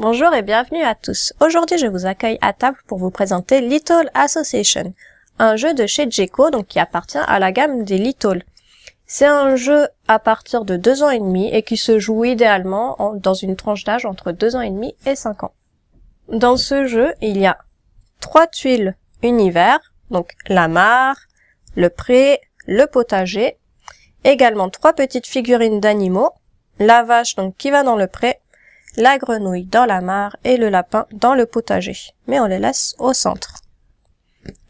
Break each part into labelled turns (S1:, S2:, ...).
S1: Bonjour et bienvenue à tous. Aujourd'hui, je vous accueille à table pour vous présenter Little Association, un jeu de chez Djeco, donc qui appartient à la gamme des Little. C'est un jeu à partir de 2 ans et demi et qui se joue idéalement dans une tranche d'âge entre 2 ans et demi et 5 ans. Dans ce jeu, il y a 3 tuiles univers, donc la mare, le pré, le potager, également 3 petites figurines d'animaux, la vache donc qui va dans le pré, la grenouille dans la mare et le lapin dans le potager. Mais on les laisse au centre.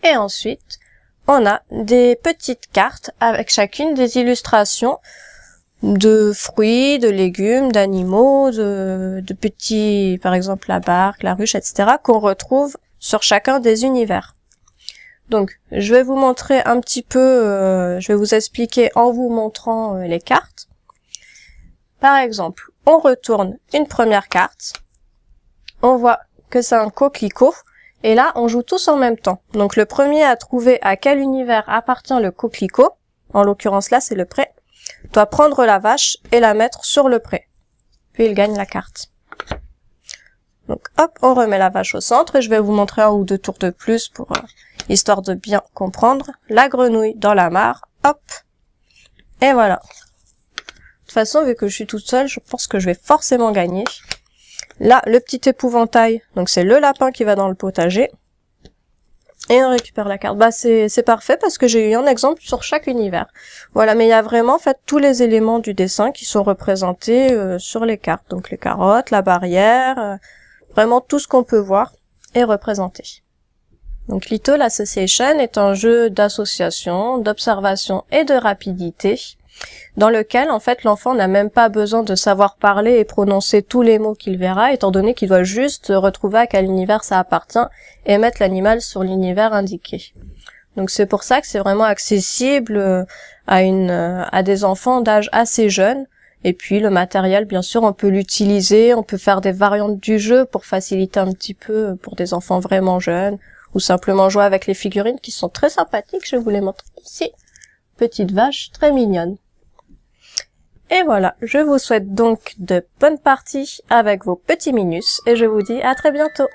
S1: Et ensuite, on a des petites cartes avec chacune des illustrations de fruits, de légumes, d'animaux, de petits, par exemple la barque, la ruche, etc. qu'on retrouve sur chacun des univers. Donc, je vais vous montrer un petit peu, je vais vous expliquer en vous montrant les cartes. Par exemple, on retourne une première carte, on voit que c'est un coquelicot, et là, on joue tous en même temps. Donc, le premier à trouver à quel univers appartient le coquelicot, en l'occurrence là, c'est le pré, doit prendre la vache et la mettre sur le pré. Puis, il gagne la carte. Donc, hop, on remet la vache au centre, et je vais vous montrer un ou deux tours de plus pour histoire de bien comprendre. La grenouille dans la mare, hop, et voilà. De toute façon, vu que je suis toute seule, je pense que je vais forcément gagner. Là, le petit épouvantail, donc c'est le lapin qui va dans le potager. Et on récupère la carte. Bah c'est parfait parce que j'ai eu un exemple sur chaque univers. Voilà, mais il y a vraiment en fait tous les éléments du dessin qui sont représentés sur les cartes. Donc les carottes, la barrière, vraiment tout ce qu'on peut voir est représenté. Donc Little Association est un jeu d'association, d'observation et de rapidité, dans lequel, en fait, l'enfant n'a même pas besoin de savoir parler et prononcer tous les mots qu'il verra, étant donné qu'il doit juste retrouver à quel univers ça appartient et mettre l'animal sur l'univers indiqué. Donc c'est pour ça que c'est vraiment accessible à des enfants d'âge assez jeune. Et puis le matériel, bien sûr, on peut l'utiliser, on peut faire des variantes du jeu pour faciliter un petit peu pour des enfants vraiment jeunes, ou simplement jouer avec les figurines qui sont très sympathiques, je vais vous les montrer ici. Petite vache très mignonne. Et voilà, je vous souhaite donc de bonnes parties avec vos petits minus et je vous dis à très bientôt.